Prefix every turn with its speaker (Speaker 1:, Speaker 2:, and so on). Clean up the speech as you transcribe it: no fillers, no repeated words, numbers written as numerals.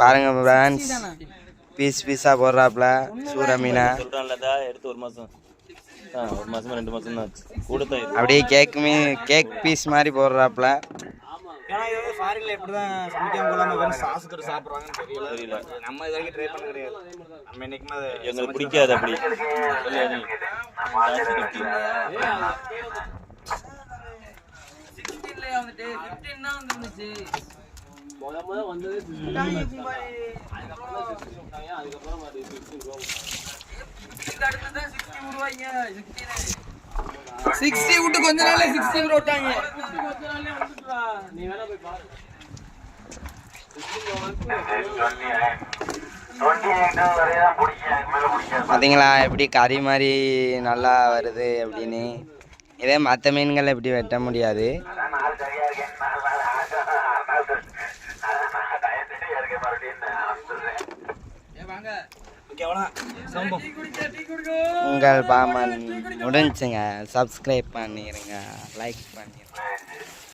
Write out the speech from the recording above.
Speaker 1: பாருங்க friends, piece பீஸாக போடுறாப்புல சூற மீனை.
Speaker 2: எடுத்து 1 மாதம் 2 மாதம் தான் கூட தான்
Speaker 1: அப்படியே கேக் பீஸ் மாதிரி போடுறாப்புல.
Speaker 3: ஏன்னா இது வந்து ஃபாரின்ல எப்படிதான் சமைக்காம கொள்ளாம வெறும் சாஸ்க்கு சாப்பிடுறாங்கன்னு தெரியல. நம்ம இது வரைக்கும் ட்ரை பண்ண கிடையாது. நம்ம என்னைக்குமே அது
Speaker 2: எங்களுக்கு பிடிக்காது. அப்படி
Speaker 4: விட்டு கொஞ்ச நாளே 60 விட்டாங்க.
Speaker 1: பார்த்தீங்களா எப்படி கறி மாதிரி நல்லா வருது அப்படின்னு. இதே மற்ற மீன்கள் எப்படி வெட்ட முடியாது. உங்கள் பாமன் முடிஞ்சுங்க. சப்ஸ்கிரைப் பண்ணிடுங்க, லைக் பண்ணிடுங்க.